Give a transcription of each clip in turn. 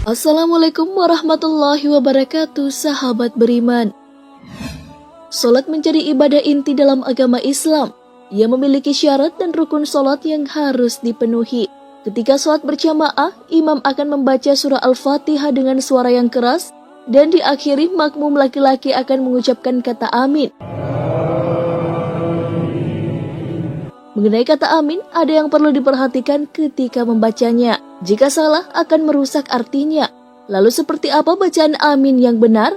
Assalamualaikum warahmatullahi wabarakatuh, sahabat beriman. Salat menjadi ibadah inti dalam agama Islam. Ia memiliki syarat dan rukun salat yang harus dipenuhi. Ketika salat berjamaah, imam akan membaca surah Al-Fatihah dengan suara yang keras dan diakhiri makmum laki-laki akan mengucapkan kata amin. Mengenai kata amin, ada yang perlu diperhatikan ketika membacanya. Jika salah, akan merusak artinya. Lalu seperti apa bacaan amin yang benar?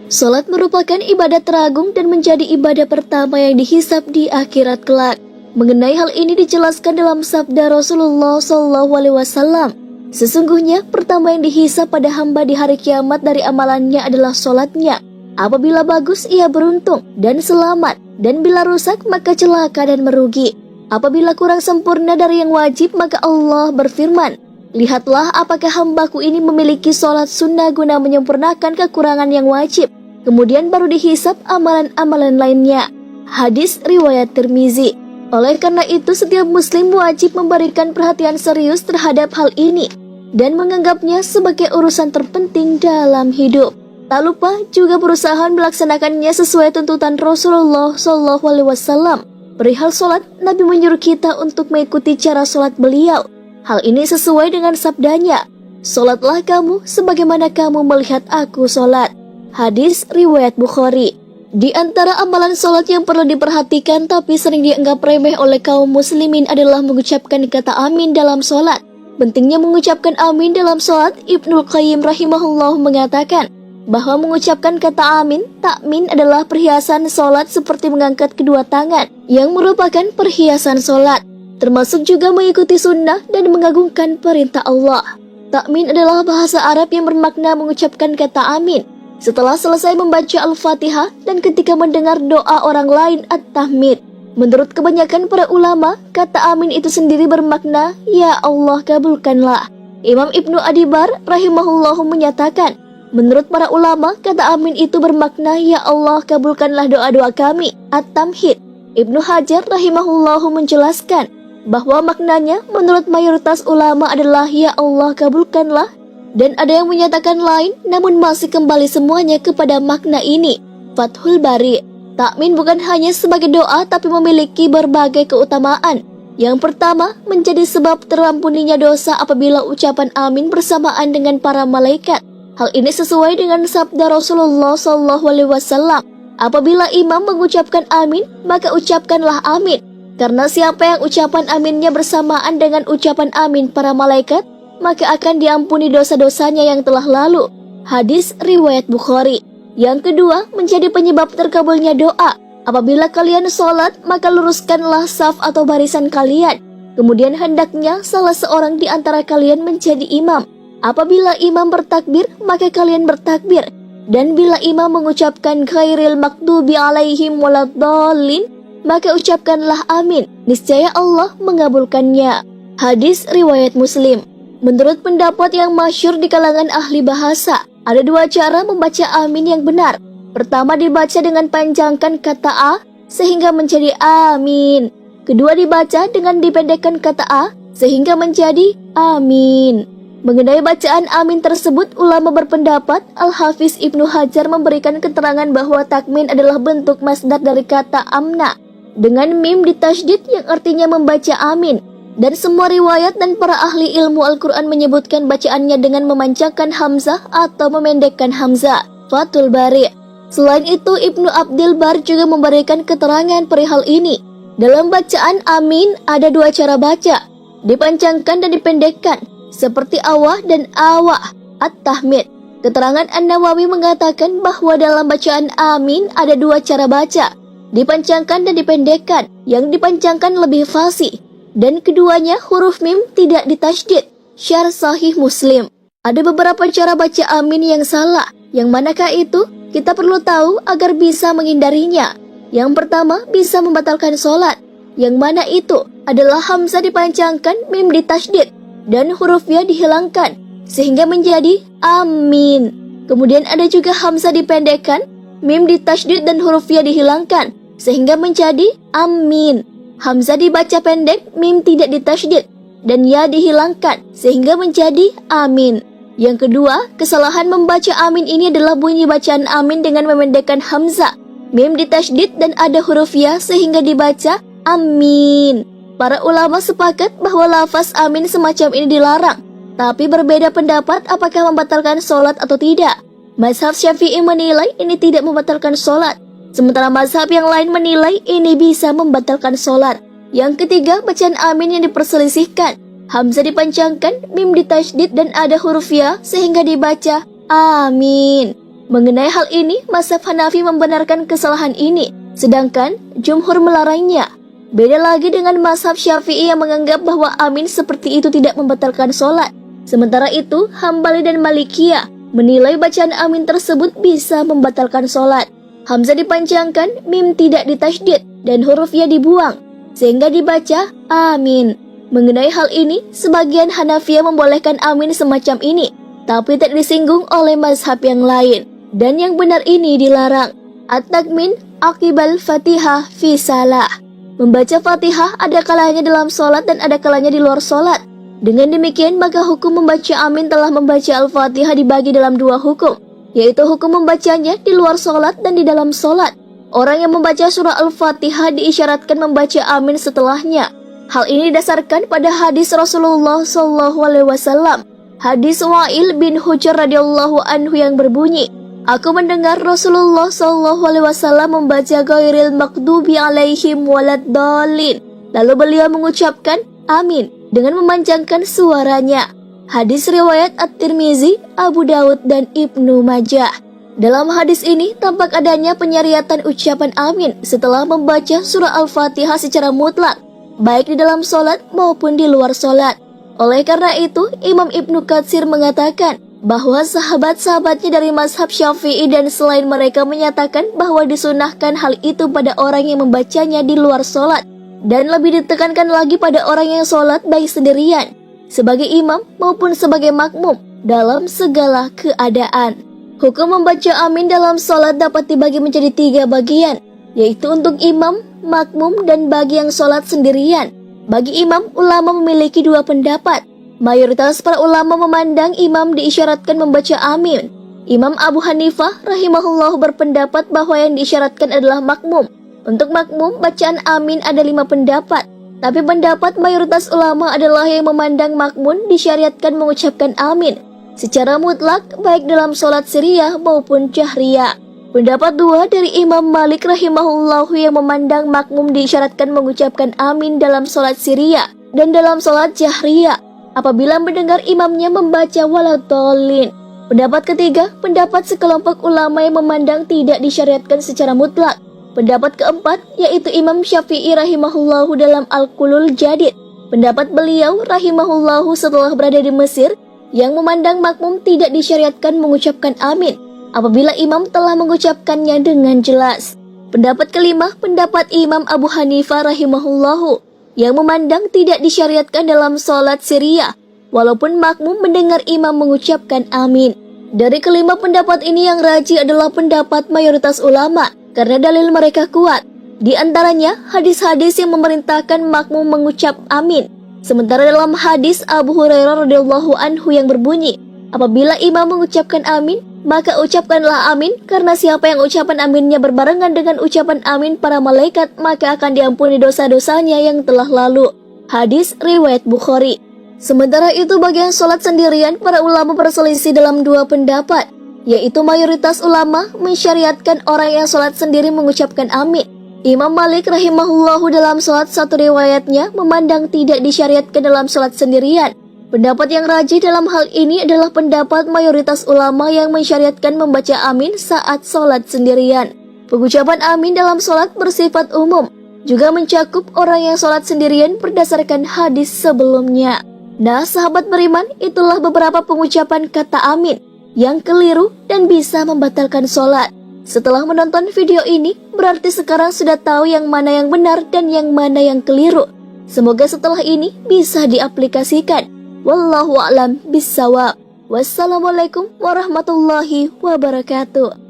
Salat merupakan ibadah teragung dan menjadi ibadah pertama yang dihisab di akhirat kelak. Mengenai hal ini dijelaskan dalam sabda Rasulullah SAW. Sesungguhnya pertama yang dihisab pada hamba di hari kiamat dari amalannya adalah salatnya. Apabila bagus, ia beruntung dan selamat. Dan bila rusak, maka celaka dan merugi. Apabila kurang sempurna dari yang wajib, maka Allah berfirman, "Lihatlah apakah hambaku ini memiliki sholat sunnah guna menyempurnakan kekurangan yang wajib." Kemudian baru dihisab amalan-amalan lainnya. Hadis riwayat Tirmizi. Oleh karena itu, setiap muslim wajib memberikan perhatian serius terhadap hal ini dan menganggapnya sebagai urusan terpenting dalam hidup. Tak lupa juga berusaha melaksanakannya sesuai tuntutan Rasulullah SAW. Perihal sholat, Nabi menyuruh kita untuk mengikuti cara sholat beliau. Hal ini sesuai dengan sabdanya, "Sholatlah kamu sebagaimana kamu melihat aku sholat." Hadis riwayat Bukhari. Di antara amalan sholat yang perlu diperhatikan tapi sering dianggap remeh oleh kaum muslimin adalah mengucapkan kata amin dalam sholat. Pentingnya mengucapkan amin dalam sholat, Ibnul Qayyim rahimahullah mengatakan bahwa mengucapkan kata amin, takmin adalah perhiasan sholat seperti mengangkat kedua tangan yang merupakan perhiasan sholat, termasuk juga mengikuti sunnah dan mengagungkan perintah Allah. Takmin adalah bahasa Arab yang bermakna mengucapkan kata amin setelah selesai membaca Al-Fatihah dan ketika mendengar doa orang lain at-tahmid. Menurut kebanyakan para ulama, kata amin itu sendiri bermakna, "Ya Allah, kabulkanlah." Imam Ibnu Adibar rahimahullah menyatakan, menurut para ulama, kata amin itu bermakna, "Ya Allah, kabulkanlah doa-doa kami." At-Tamhid. Ibnu Hajar rahimahullahu menjelaskan bahwa maknanya menurut mayoritas ulama adalah "Ya Allah, kabulkanlah." Dan ada yang menyatakan lain, namun masih kembali semuanya kepada makna ini. Fathul Bari. Takmin bukan hanya sebagai doa tapi memiliki berbagai keutamaan. Yang pertama, menjadi sebab terampuninya dosa apabila ucapan amin bersamaan dengan para malaikat. Hal ini sesuai dengan sabda Rasulullah SAW. Apabila imam mengucapkan amin, maka ucapkanlah amin. Karena siapa yang ucapan aminnya bersamaan dengan ucapan amin para malaikat, maka akan diampuni dosa-dosanya yang telah lalu. Hadis riwayat Bukhari. Yang kedua, menjadi penyebab terkabulnya doa. Apabila kalian sholat, maka luruskanlah saf atau barisan kalian. Kemudian hendaknya salah seorang di antara kalian menjadi imam. Apabila imam bertakbir, maka kalian bertakbir. Dan bila imam mengucapkan ghairil maghdubi alaihim waladdallin, maka ucapkanlah amin. Niscaya Allah mengabulkannya. Hadis riwayat Muslim. Menurut pendapat yang masyhur di kalangan ahli bahasa, ada dua cara membaca amin yang benar. Pertama, dibaca dengan panjangkan kata a sehingga menjadi amin. Kedua, dibaca dengan dipendekkan kata a sehingga menjadi amin. Mengenai bacaan amin tersebut, ulama berpendapat Al-Hafiz Ibnu Hajar memberikan keterangan bahwa takmin adalah bentuk masdar dari kata amna dengan mim ditasydid yang artinya membaca amin. Dan semua riwayat dan para ahli ilmu Al-Quran menyebutkan bacaannya dengan memanjangkan hamzah atau memendekkan hamzah. Fathul Bari. Selain itu, Ibnu Abdil Bar juga memberikan keterangan perihal ini. Dalam bacaan amin ada dua cara baca, dipanjangkan dan dipendekkan, seperti awah dan awah. At-Tahmid. Keterangan An-Nawawi mengatakan bahwa dalam bacaan amin ada dua cara baca, dipanjangkan dan dipendekkan. Yang dipanjangkan lebih fasih, dan keduanya huruf mim tidak ditasydid. Syarh Sahih Muslim. Ada beberapa cara baca amin yang salah. Yang manakah itu? Kita perlu tahu agar bisa menghindarinya. Yang pertama, bisa membatalkan sholat. Yang mana itu adalah hamzah dipanjangkan, mim ditasydid, dan huruf ya dihilangkan sehingga menjadi amin. Kemudian ada juga hamzah dipendekkan, mim ditasydid dan huruf ya dihilangkan sehingga menjadi amin. Hamzah dibaca pendek, mim tidak ditasydid, dan ya dihilangkan sehingga menjadi amin. Yang kedua, kesalahan membaca amin ini adalah bunyi bacaan amin dengan memendekkan hamzah, mim ditasydid dan ada huruf ya sehingga dibaca amin. Para ulama sepakat bahwa lafaz amin semacam ini dilarang, tapi berbeda pendapat apakah membatalkan sholat atau tidak. Mazhab Syafi'i menilai ini tidak membatalkan sholat, sementara mazhab yang lain menilai ini bisa membatalkan sholat. Yang ketiga, bacaan amin yang diperselisihkan. Hamzah dipanjangkan, mim ditasydid dan ada huruf ya sehingga dibaca amin. Mengenai hal ini, mazhab Hanafi membenarkan kesalahan ini, sedangkan jumhur melarangnya. Beda lagi dengan mazhab Syafi'i yang menganggap bahwa amin seperti itu tidak membatalkan sholat. Sementara itu, Hambali dan Malikiyah menilai bacaan amin tersebut bisa membatalkan sholat. Hamzah dipanjangkan, mim tidak ditasydid dan huruf ya dibuang sehingga dibaca amin. Mengenai hal ini, sebagian Hanafiyah membolehkan amin semacam ini, tapi tak disinggung oleh mazhab yang lain. Dan yang benar ini dilarang. At-takmin akibal fatihah fi salah. Membaca fatihah ada kalanya dalam sholat dan ada kalanya di luar sholat. Dengan demikian, maka hukum membaca amin telah membaca al-fatihah dibagi dalam dua hukum, yaitu hukum membacanya di luar sholat dan di dalam sholat. Orang yang membaca surah al-fatihah diisyaratkan membaca amin setelahnya. Hal ini didasarkan pada hadis Rasulullah SAW. Hadis Wa'il bin Hujr radhiyallahu anhu yang berbunyi, "Aku mendengar Rasulullah SAW membaca ghairil maghdubi alaihim waladdallin." Lalu beliau mengucapkan amin dengan memanjangkan suaranya. Hadis riwayat At-Tirmizi, Abu Daud dan Ibnu Majah. Dalam hadis ini tampak adanya penyariatan ucapan amin setelah membaca surah Al-Fatihah secara mutlak, baik di dalam sholat maupun di luar sholat. Oleh karena itu, Imam Ibnu Katsir mengatakan bahwa sahabat-sahabatnya dari mazhab Syafi'i dan selain mereka menyatakan bahwa disunahkan hal itu pada orang yang membacanya di luar sholat, dan lebih ditekankan lagi pada orang yang sholat baik sendirian, sebagai imam maupun sebagai makmum dalam segala keadaan. Hukum membaca amin dalam sholat dapat dibagi menjadi 3 bagian, yaitu untuk imam, makmum, dan bagi yang sholat sendirian. Bagi imam, ulama memiliki 2 pendapat. Mayoritas para ulama memandang imam diisyaratkan membaca amin. Imam Abu Hanifah rahimahullah berpendapat bahwa yang diisyaratkan adalah makmum. Untuk makmum, bacaan amin ada 5 pendapat. Tapi pendapat mayoritas ulama adalah yang memandang makmum disyariatkan mengucapkan amin secara mutlak baik dalam sholat sirriyah maupun jahriyah. Pendapat 2 dari Imam Malik rahimahullah yang memandang makmum diisyaratkan mengucapkan amin dalam sholat sirriyah dan dalam sholat jahriyah apabila mendengar imamnya membaca waladhdallin. Pendapat ketiga, pendapat sekelompok ulama yang memandang tidak disyariatkan secara mutlak. Pendapat keempat, yaitu Imam Syafi'i rahimahullahu dalam Al-Qulul Jadid. Pendapat beliau rahimahullahu setelah berada di Mesir, yang memandang makmum tidak disyariatkan mengucapkan amin apabila imam telah mengucapkannya dengan jelas. Pendapat kelima, pendapat Imam Abu Hanifah rahimahullahu, yang memandang tidak disyariatkan dalam sholat sirriyah, walaupun makmum mendengar imam mengucapkan amin. Dari kelima pendapat ini yang rajih adalah pendapat mayoritas ulama, karena dalil mereka kuat. Di antaranya, hadis-hadis yang memerintahkan makmum mengucap amin. Sementara dalam hadis Abu Hurairah radhiyallahu anhu yang berbunyi, apabila imam mengucapkan amin, maka ucapkanlah amin, karena siapa yang ucapan aminnya berbarengan dengan ucapan amin para malaikat, maka akan diampuni dosa-dosanya yang telah lalu. Hadis riwayat Bukhari. Sementara itu bagian sholat sendirian, para ulama berselisih dalam 2 pendapat, yaitu mayoritas ulama mensyariatkan orang yang sholat sendiri mengucapkan amin. Imam Malik rahimahullahu dalam sholat satu riwayatnya memandang tidak disyariatkan dalam sholat sendirian. Pendapat yang rajih dalam hal ini adalah pendapat mayoritas ulama yang mensyariatkan membaca amin saat sholat sendirian. Pengucapan amin dalam sholat bersifat umum, juga mencakup orang yang sholat sendirian berdasarkan hadis sebelumnya. Nah, sahabat beriman, itulah beberapa pengucapan kata amin yang keliru dan bisa membatalkan sholat. Setelah menonton video ini, berarti sekarang sudah tahu yang mana yang benar dan yang mana yang keliru. Semoga setelah ini bisa diaplikasikan. Wallahu a'lam bishawab. Wassalamualaikum warahmatullahi wabarakatuh.